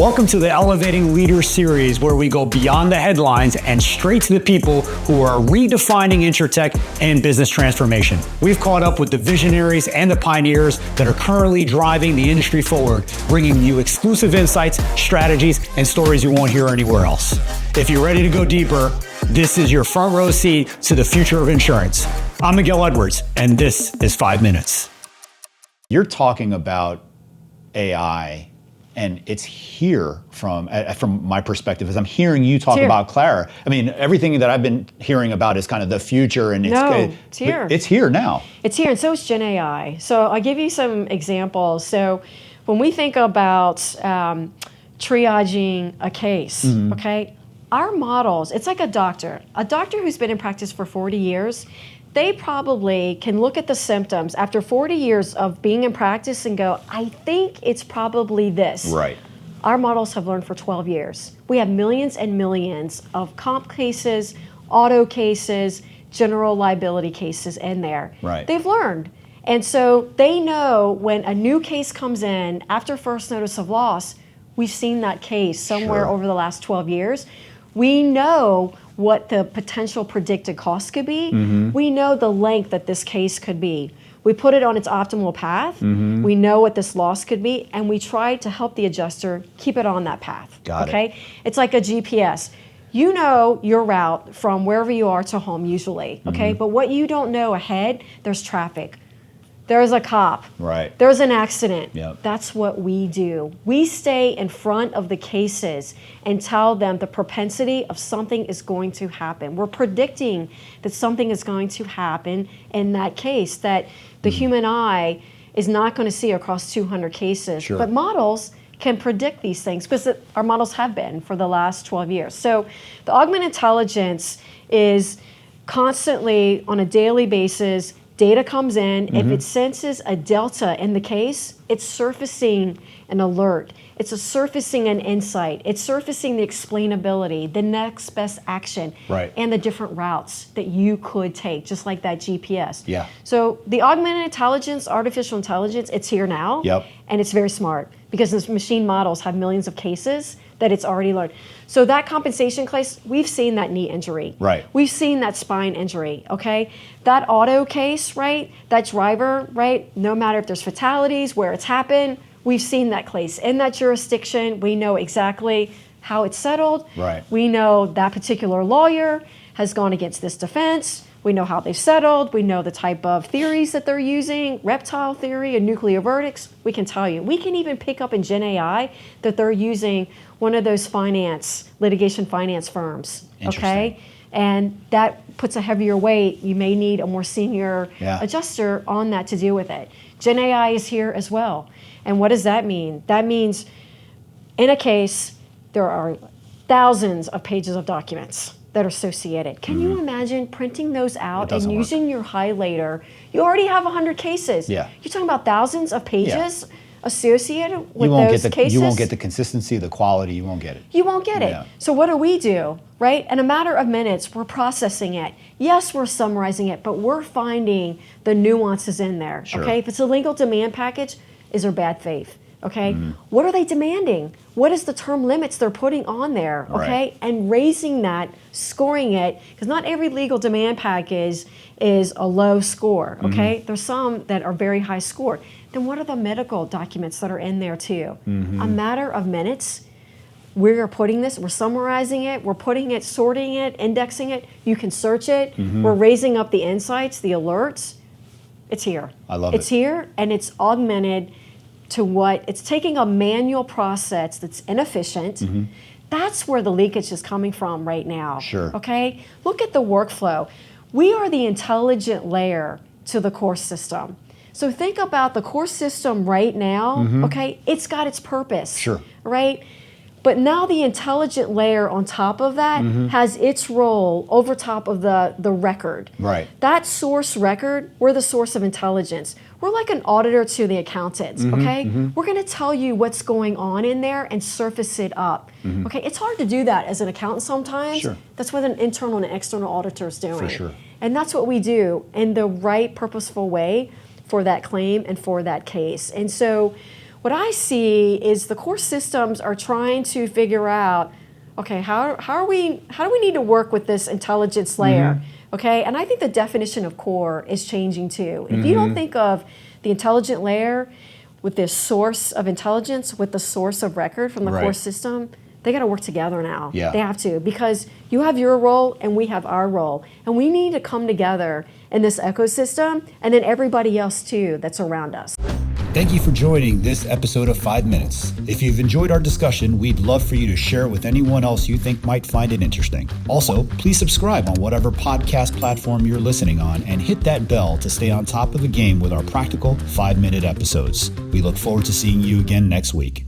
Welcome to the Elevating Leaders series, where we go beyond the headlines and straight to the people who are redefining insurtech and business transformation. We've caught up with the visionaries and the pioneers that are currently driving the industry forward, bringing you exclusive insights, strategies, and stories you won't hear anywhere else. If you're ready to go deeper, this is your front row seat to the future of insurance. I'm Miguel Edwards, and this is 5 Minutes. You're talking about AI, and it's here from my perspective, as I'm hearing you talk about Clara. I mean, everything that I've been hearing about is kind of the future, and it's here. It's here now. It's here, and so is Gen AI. So I'll give you some examples. So when we think about triaging a case, okay, our models, it's like a doctor who's been in practice for 40 years. They probably can look at the symptoms after 40 years of being in practice and go, I think it's probably this. Right. Our models have learned for 12 years. We have millions and millions of comp cases, auto cases, general liability cases in there. Right. They've learned. And so they know when a new case comes in after first notice of loss, we've seen that case somewhere over the last 12 years. We know what the potential predicted cost could be. We know the length that this case could be. We put it on its optimal path. We know what this loss could be, and we try to help the adjuster keep it on that path. Got it. It's like a GPS. You know your route from wherever you are to home usually, okay? But what you don't know ahead, there's traffic. There's a cop. Right. There's an accident. Yep. That's what we do. We stay in front of the cases and tell them the propensity of something is going to happen. We're predicting that something is going to happen in that case that the human eye is not going to see across 200 cases. Sure. But models can predict these things because our models have been for the last 12 years. So the augmented intelligence is constantly on a daily basis. Data comes in. If it senses a delta in the case, it's surfacing an alert. It's surfacing an insight. It's surfacing the explainability, the next best action, and the different routes that you could take, just like that GPS. Yeah. So the augmented intelligence, artificial intelligence, it's here now, and it's very smart because those machine models have millions of cases that it's already learned. So that compensation case, we've seen that knee injury. Right. We've seen that spine injury, okay? That auto case, right? That driver, right? No matter if there's fatalities, where it's happened, we've seen that case. In that jurisdiction, we know exactly how it's settled. Right. We know that particular lawyer has gone against this defense. We know how they've settled. We know the type of theories that they're using, reptile theory and nuclear verdicts. We can tell you. We can even pick up in Gen AI that they're using one of those litigation finance firms, okay? And that puts a heavier weight. You may need a more senior adjuster on that to deal with it. Gen AI is here as well. And what does that mean? That means in a case, there are thousands of pages of documents that are associated. Can you imagine printing those out and using your highlighter? You already have 100 cases. Yeah. You're talking about thousands of pages associated with those cases. You won't get the consistency, the quality, you won't get it. You won't get it. Yeah. So what do? Right? In a matter of minutes, we're processing it. Yes, we're summarizing it, but we're finding the nuances in there, okay? If it's a legal demand package, is there bad faith? Okay, what are they demanding? What is the term limits they're putting on there? Okay, and raising that, scoring it, because not every legal demand package is a low score. Okay, there's some that are very high score. Then what are the medical documents that are in there too? A matter of minutes. We're putting this, we're summarizing it, we're putting it, sorting it, indexing it. You can search it. We're raising up the insights, the alerts. It's here. I love it. It's here, and it's augmented to what it's taking a manual process that's inefficient. That's where the leakage is coming from right now. Okay? Look at the workflow. We are the intelligent layer to the core system. So think about the core system right now, okay? It's got its purpose. Right? But now the intelligent layer on top of that has its role over top of the record. Right. That source record, we're the source of intelligence. We're like an auditor to the accountants, okay? We're gonna tell you what's going on in there and surface it up, okay? It's hard to do that as an accountant sometimes. That's what an internal and external auditor is doing. And that's what we do in the right purposeful way for that claim and for that case. And so what I see is the core systems are trying to figure out, okay, how do we need to work with this intelligence layer? Okay, and I think the definition of core is changing too. If you don't think of the intelligent layer with this source of intelligence, with the source of record from the core system, they got to work together now. Yeah. They have to, because you have your role and we have our role, and we need to come together in this ecosystem, and then everybody else too that's around us. Thank you for joining this episode of 5 Minutes. If you've enjoyed our discussion, we'd love for you to share it with anyone else you think might find it interesting. Also, please subscribe on whatever podcast platform you're listening on and hit that bell to stay on top of the game with our practical 5-minute episodes. We look forward to seeing you again next week.